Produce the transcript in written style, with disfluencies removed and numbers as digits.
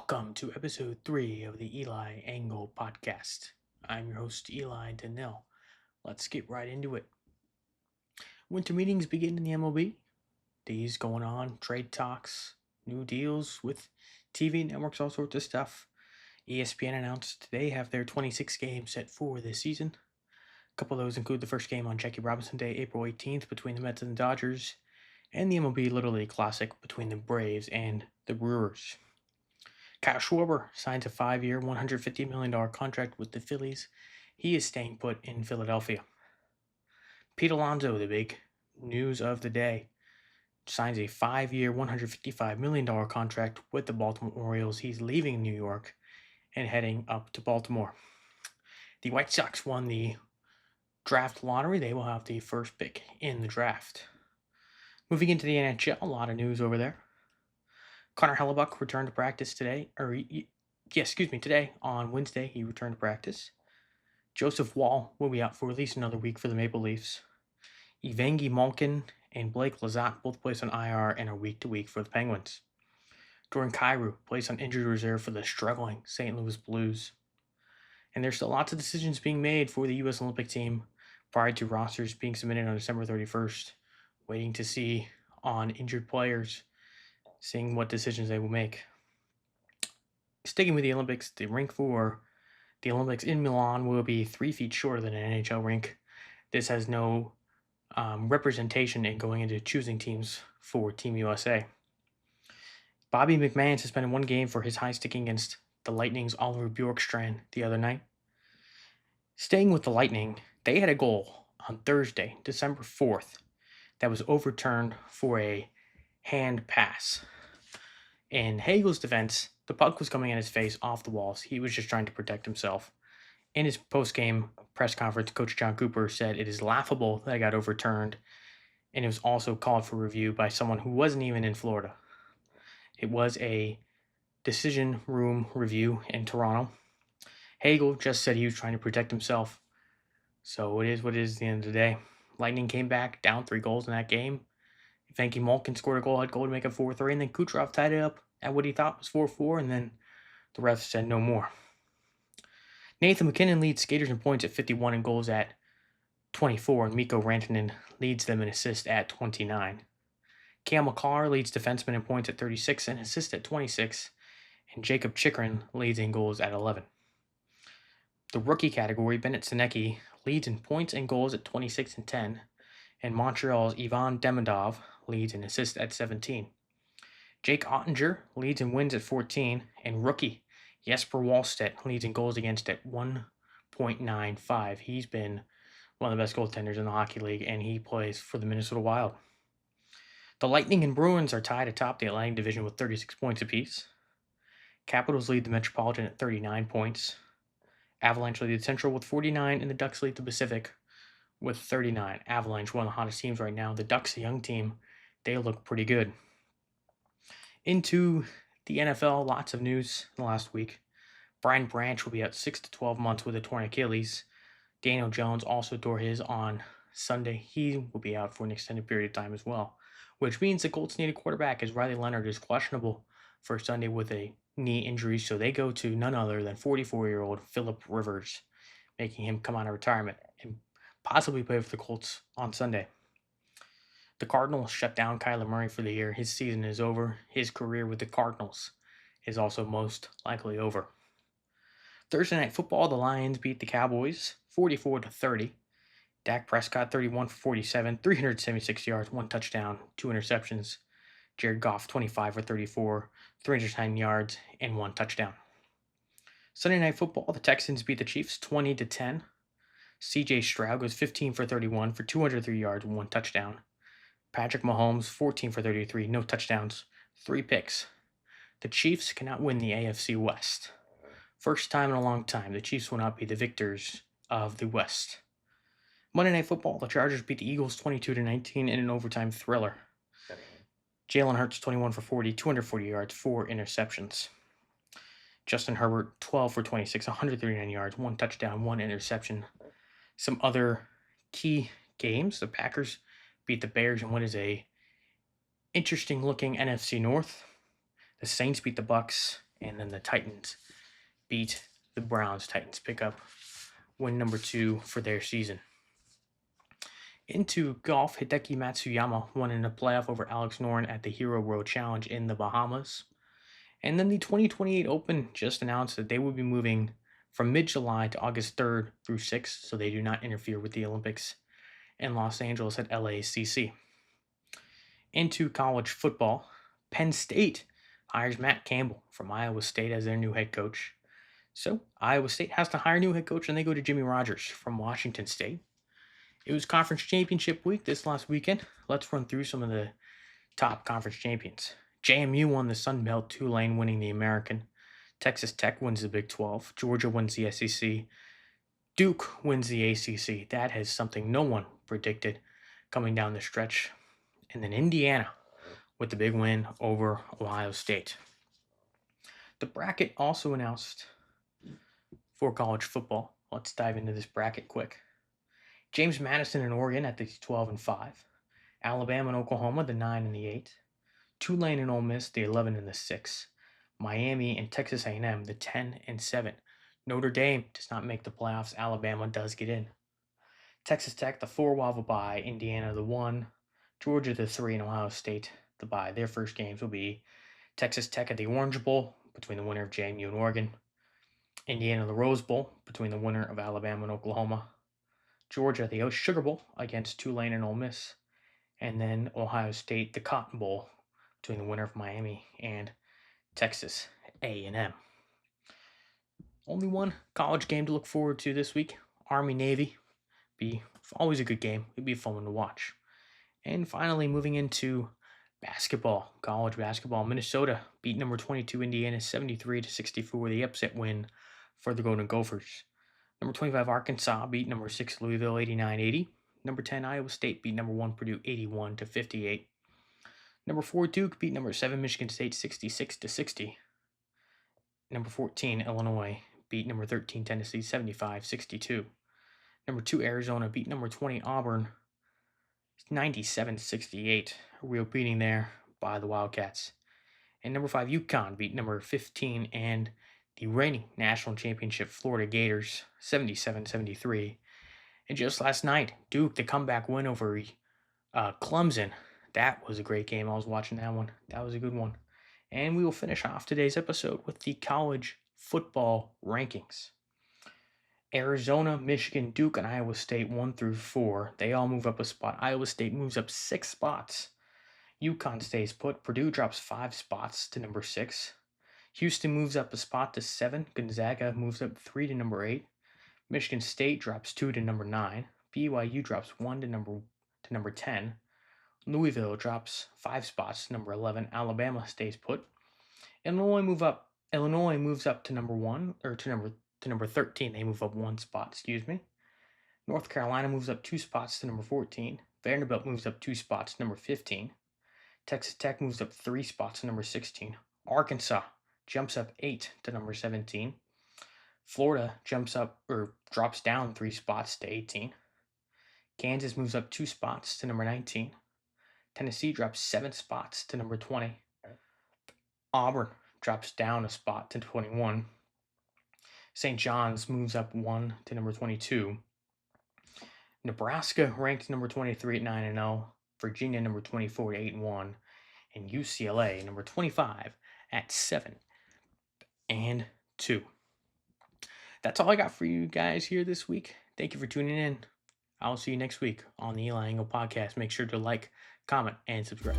Welcome to episode 3 of the Eli Angle Podcast. I'm your host, Eli Danil. Let's get right into it. Winter meetings begin in the MLB. Days going on, trade talks, new deals with TV networks, all sorts of stuff. ESPN announced today have their 26 games set for this season. A couple of those include the first game on Jackie Robinson Day, April 18th, between the Mets and the Dodgers, and the MLB Little League Classic between the Braves and the Brewers. Kyle Schwarber signs a 5-year, $150 million contract with the Phillies. He is staying put in Philadelphia. Pete Alonso, the big news of the day, signs a 5-year, $155 million contract with the Baltimore Orioles. He's leaving New York and heading up to Baltimore. The White Sox won the draft lottery. They will have the first pick in the draft. Moving into the NHL, a lot of news over there. Connor Hellebuck returned to practice today, today on Wednesday. He returned to practice. Joseph Wall will be out for at least another week for the Maple Leafs. Evangi Malkin and Blake Lizotte both placed on IR and are week-to-week for the Penguins. Jordan Kyrou placed on injured reserve for the struggling St. Louis Blues. And there's still lots of decisions being made for the U.S. Olympic team prior to rosters being submitted on December 31st. Waiting to see on injured players, seeing what decisions they will make. Sticking with the Olympics, the rink for the Olympics in Milan will be 3 feet shorter than an NHL rink. This has no representation in going into choosing teams for Team USA. Bobby McMahon suspended 1 game for his high sticking against the Lightning's Oliver Bjorkstrand the other night. Staying with the Lightning, they had a goal on Thursday, December 4th, that was overturned for a hand pass. In Hagel's defense, the puck was coming at his face off the walls. He was just trying to protect himself. In his post-game press conference, Coach John Cooper said it is laughable that it got overturned, and it was also called for review by someone who wasn't even in Florida. It was a decision room review in Toronto. Hagel just said he was trying to protect himself. So it is what it is at the end of the day. Lightning came back down 3 goals in that game. Evangi Malkin scored a goal to make it 4-3, and then Kucherov tied it up at what he thought was 4-4, and then the refs said no more. Nathan MacKinnon leads skaters in points at 51 and goals at 24, and Mikko Rantanen leads them in assists at 29. Cale Makar leads defensemen in points at 36 and assists at 26, and Jacob Chikrin leads in goals at 11. The rookie category, Bennett Sinecki leads in points and goals at 26 and 10, and Montreal's Ivan Demidov leads in assists at 17. Jake Ottinger leads in wins at 14, and rookie Jesper Wallstedt leads in goals against at 1.95. He's been one of the best goaltenders in the hockey league, and he plays for the Minnesota Wild. The Lightning and Bruins are tied atop the Atlantic Division with 36 points apiece. Capitals lead the Metropolitan at 39 points. Avalanche lead the Central with 49, and the Ducks lead the Pacific with 39. Avalanche, one of the hottest teams right now. The Ducks, a young team, they look pretty good. Into the NFL, lots of news in the last week. Brian Branch will be out 6 to 12 months with a torn Achilles. Daniel Jones also tore his on Sunday. He will be out for an extended period of time as well, which means the Colts need a quarterback as Riley Leonard is questionable for Sunday with a knee injury, so they go to none other than 44-year-old Phillip Rivers, making him come out of retirement and possibly play for the Colts on Sunday. The Cardinals shut down Kyler Murray for the year. His season is over. His career with the Cardinals is also most likely over. Thursday Night Football, the Lions beat the Cowboys 44-30. Dak Prescott 31 for 47, 376 yards, 1 touchdown, 2 interceptions. Jared Goff 25 for 34, 309 yards, and 1 touchdown. Sunday Night Football, the Texans beat the Chiefs 20-10. C.J. Stroud goes 15 for 31 for 203 yards, 1 touchdown. Patrick Mahomes 14 for 33, no touchdowns, 3 picks. The Chiefs cannot win the AFC West. First time in a long time, the Chiefs will not be the victors of the West. Monday Night Football, the Chargers beat the Eagles 22-19 in an overtime thriller. Jalen Hurts 21 for 40, 240 yards, 4 interceptions. Justin Herbert 12 for 26, 139 yards, 1 touchdown, 1 interception. Some other key games, the Packers beat the Bears in what is a interesting looking NFC North. The Saints beat the Bucks And then the Titans beat the Browns. Titans pick up win number 2 for their season. Into golf, Hideki Matsuyama won in a playoff over Alex Noren at the Hero World Challenge in the Bahamas. And then the 2028 Open just announced that they will be moving from mid-July to August 3rd through 6th, so they do not interfere with the Olympics in Los Angeles at LACC. Into college football, Penn State hires Matt Campbell from Iowa State as their new head coach. So Iowa State has to hire a new head coach, and they go to Jimmy Rogers from Washington State. It was conference championship week this last weekend. Let's run through some of the top conference champions. JMU won the Sun Belt, Tulane winning the American. Texas Tech wins the Big 12. Georgia wins the SEC. Duke wins the ACC. That is something no one predicted coming down the stretch. And then Indiana with the big win over Ohio State. The bracket also announced for college football. Let's dive into this bracket quick. James Madison and Oregon at the 12-5. Alabama and Oklahoma, the 9 and the 8. Tulane and Ole Miss, the 11 and the 6. Miami and Texas A&M, the 10 and 7. Notre Dame does not make the playoffs. Alabama does get in. Texas Tech, the 4 will have a bye. Indiana, the 1. Georgia, the 3, and Ohio State, the bye. Their first games will be Texas Tech at the Orange Bowl between the winner of JMU and Oregon. Indiana, the Rose Bowl between the winner of Alabama and Oklahoma. Georgia, the Sugar Bowl against Tulane and Ole Miss. And then Ohio State, the Cotton Bowl between the winner of Miami and Texas A&M. Only one college game to look forward to this week. Army-Navy. Be always a good game. It'd be a fun one to watch. And finally, moving into basketball. College basketball. Minnesota beat number 22 Indiana 73-64. The upset win for the Golden Gophers. Number 25 Arkansas beat number 6 Louisville 89-80. Number 10 Iowa State beat number 1 Purdue 81-58. Number 4 Duke beat number 7 Michigan State 66-60. Number 14 Illinois beat number 13 Tennessee 75-62. Number 2 Arizona beat number 20 Auburn 97-68. A real beating there by the Wildcats. And number 5 UConn beat number 15 and the reigning national championship Florida Gators 77-73. And just last night, Duke, the comeback win over Clemson. That was a great game. I was watching that one. That was a good one. And we will finish off today's episode with the college football rankings. Arizona, Michigan, Duke, and Iowa State 1 through 4. They all move up a spot. Iowa State moves up 6 spots. UConn stays put. Purdue drops 5 spots to number 6. Houston moves up a spot to 7. Gonzaga moves up 3 to number 8. Michigan State drops 2 to number 9. BYU drops 1 to number 10. Louisville drops 5 spots to number 11. Alabama stays put. Illinois moves up to number 1 or to number 13. They move up 1 spot, North Carolina moves up 2 spots to number 14. Vanderbilt moves up 2 spots to number 15. Texas Tech moves up 3 spots to number 16. Arkansas jumps up 8 to number 17. Florida drops down 3 spots to 18. Kansas moves up 2 spots to number 19. Tennessee drops 7 spots to number 20. Auburn drops down a spot to 21. St. John's moves up 1 to number 22. Nebraska ranked number 23 at 9-0. Virginia number 24 at 8-1. And UCLA number 25 at 7-2. That's all I got for you guys here this week. Thank you for tuning in. I'll see you next week on the Eli Angle Podcast. Make sure to like, comment, and subscribe.